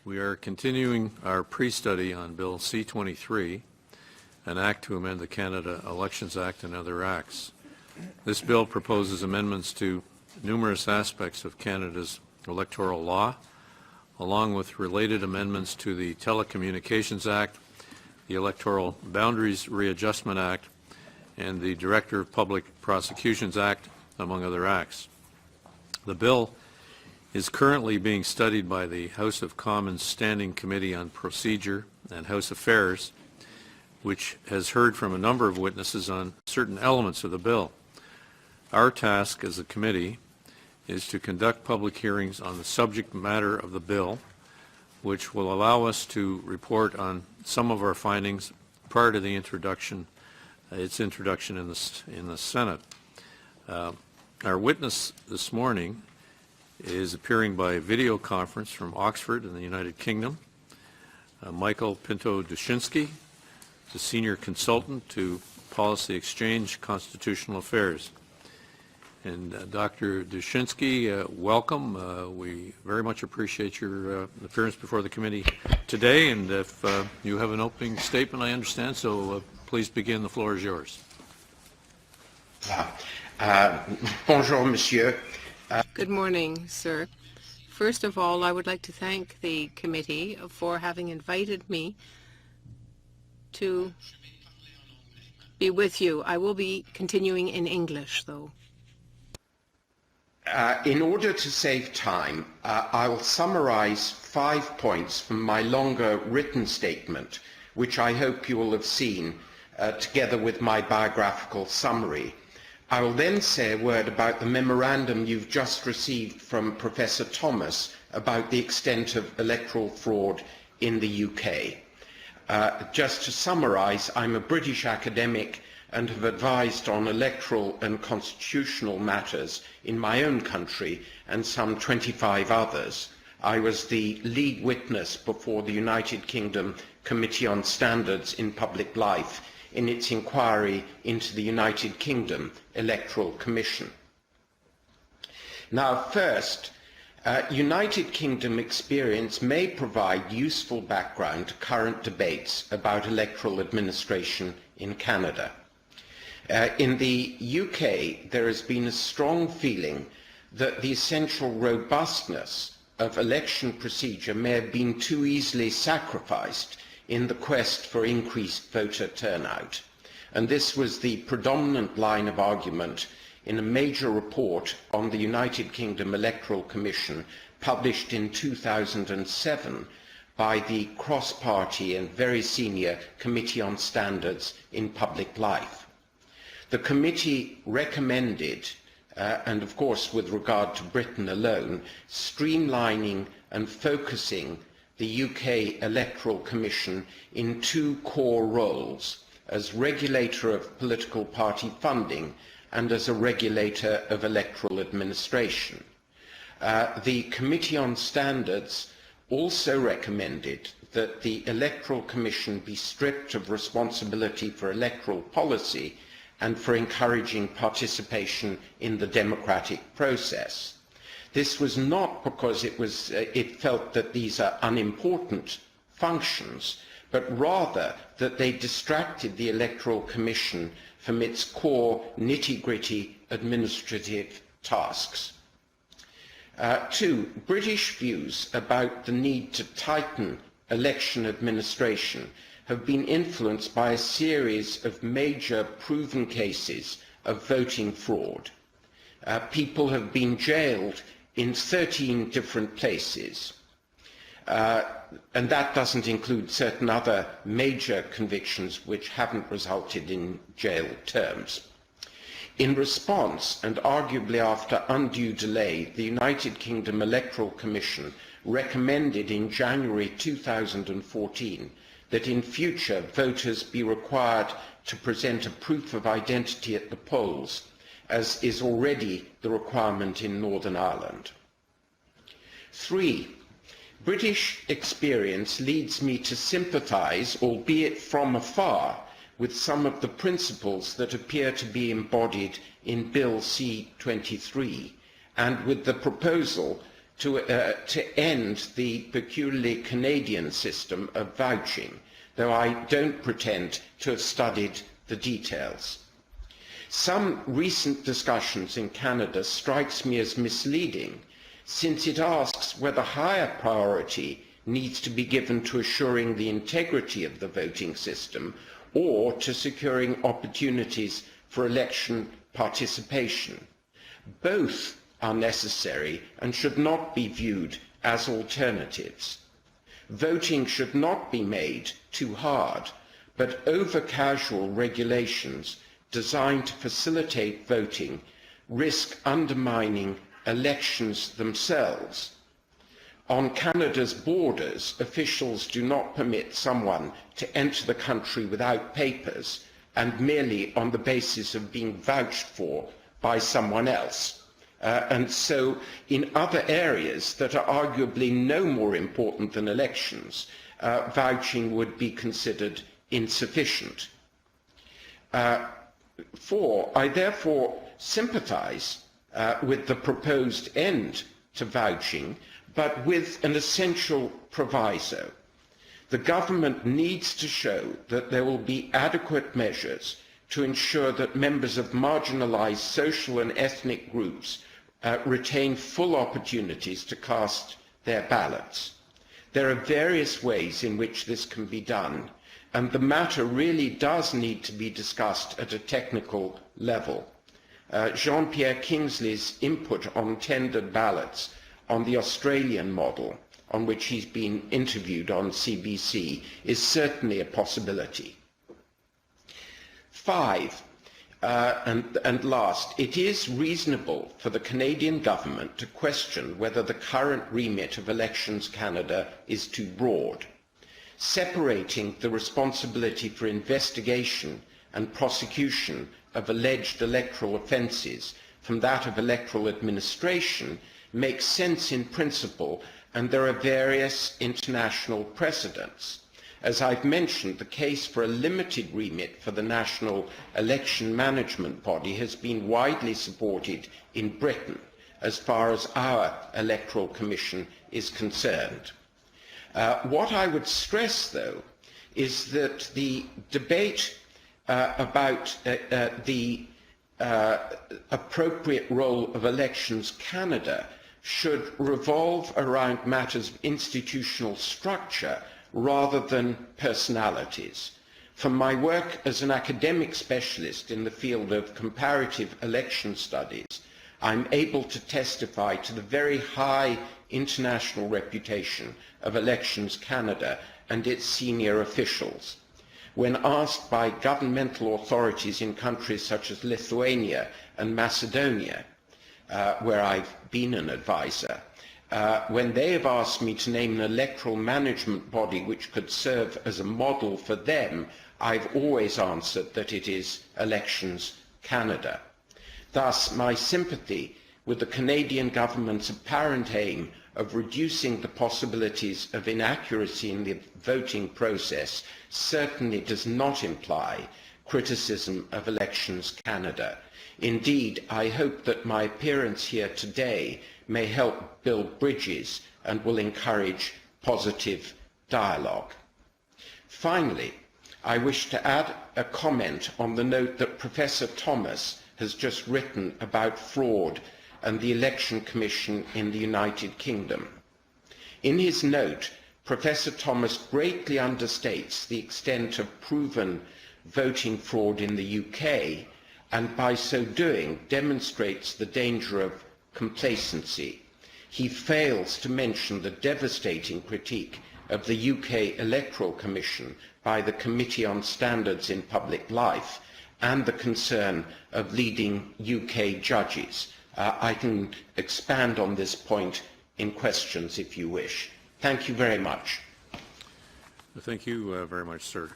We are continuing our pre-study on Bill C-23, an act to amend the Canada Elections Act and other acts. This bill proposes amendments to numerous aspects of Canada's electoral law, along with related amendments to the Telecommunications Act, the Electoral Boundaries Readjustment Act, and the Director of Public Prosecutions Act, among other acts. The bill is currently being studied by the House of Commons Standing Committee on Procedure and House Affairs, which has heard from a number of witnesses on certain elements of the bill. Our task as a committee is to conduct public hearings on the subject matter of the bill, which will allow us to report on some of our findings prior to the its introduction in the Senate. Our witness this morning is appearing by video conference from Oxford in the United Kingdom. Michael Pinto-Duschinsky, the Senior Consultant to Policy Exchange Constitutional Affairs. And Dr. Duschinsky, welcome. We very much appreciate your appearance before the committee today, and if you have an opening statement, I understand, so please begin. The floor is yours. Bonjour, monsieur. Good morning, sir. First of all, I would like to thank the committee for having invited me to be with you. I will be continuing in English, though. In order to save time, I will summarize 5 points from my longer written statement, which I hope you will have seen, together with my biographical summary. I will then say a word about the memorandum you've just received from Professor Thomas about the extent of electoral fraud in the UK. Just to summarize, I'm a British academic and have advised on electoral and constitutional matters in my own country and some 25 others. I was the lead witness before the United Kingdom Committee on Standards in Public Life in its inquiry into the United Kingdom Electoral Commission. Now, first, United Kingdom experience may provide useful background to current debates about electoral administration in Canada. In the UK, there has been a strong feeling that the essential robustness of election procedure may have been too easily sacrificed in the quest for increased voter turnout. And this was the predominant line of argument in a major report on the United Kingdom Electoral Commission published in 2007 by the cross-party and very senior Committee on Standards in Public Life. The committee recommended, and of course with regard to Britain alone, streamlining and focusing the UK Electoral Commission in 2 core roles, as regulator of political party funding and as a regulator of electoral administration. The Committee on Standards also recommended that the Electoral Commission be stripped of responsibility for electoral policy and for encouraging participation in the democratic process. This was not because it felt that these are unimportant functions, but rather that they distracted the Electoral Commission from its core nitty-gritty administrative tasks. 2, British views about the need to tighten election administration have been influenced by a series of major proven cases of voting fraud. People have been jailed in 13 different places, and that doesn't include certain other major convictions which haven't resulted in jail terms. In response, and arguably after undue delay, the United Kingdom Electoral Commission recommended in January 2014 that in future voters be required to present a proof of identity at the polls, as is already the requirement in Northern Ireland. 3, British experience leads me to sympathise, albeit from afar, with some of the principles that appear to be embodied in Bill C-23 and with the proposal to end the peculiarly Canadian system of vouching, though I don't pretend to have studied the details. Some recent discussions in Canada strikes me as misleading, since it asks whether higher priority needs to be given to assuring the integrity of the voting system or to securing opportunities for election participation. Both are necessary and should not be viewed as alternatives. Voting should not be made too hard, but over-casual regulations designed to facilitate voting risk undermining elections themselves. On Canada's borders, officials do not permit someone to enter the country without papers and merely on the basis of being vouched for by someone else. And so in other areas that are arguably no more important than elections, vouching would be considered insufficient. I therefore sympathise with the proposed end to vouching, but with an essential proviso. The government needs to show that there will be adequate measures to ensure that members of marginalised social and ethnic groups retain full opportunities to cast their ballots. There are various ways in which this can be done, and the matter really does need to be discussed at a technical level. Jean-Pierre Kingsley's input on tendered ballots on the Australian model, on which he's been interviewed on CBC, is certainly a possibility. 5, and last, it is reasonable for the Canadian government to question whether the current remit of Elections Canada is too broad. Separating the responsibility for investigation and prosecution of alleged electoral offences from that of electoral administration makes sense in principle, and there are various international precedents. As I've mentioned, the case for a limited remit for the National Election Management Body has been widely supported in Britain as far as our Electoral Commission is concerned. What I would stress, though, is that the debate about the appropriate role of Elections Canada should revolve around matters of institutional structure rather than personalities. From my work as an academic specialist in the field of comparative election studies, I'm able to testify to the very high international reputation of Elections Canada and its senior officials. When asked by governmental authorities in countries such as Lithuania and Macedonia, where I've been an advisor, when they have asked me to name an electoral management body which could serve as a model for them, I've always answered that it is Elections Canada. Thus, my sympathy with the Canadian government's apparent aim of reducing the possibilities of inaccuracy in the voting process certainly does not imply criticism of Elections Canada. Indeed, I hope that my appearance here today may help build bridges and will encourage positive dialogue. Finally, I wish to add a comment on the note that Professor Thomas has just written about fraud and the Election Commission in the United Kingdom. In his note, Professor Thomas greatly understates the extent of proven voting fraud in the UK, and by so doing demonstrates the danger of complacency. He fails to mention the devastating critique of the UK Electoral Commission by the Committee on Standards in Public Life and the concern of leading UK judges. I can expand on this point in questions if you wish. Thank you very much. Thank you very much, sir.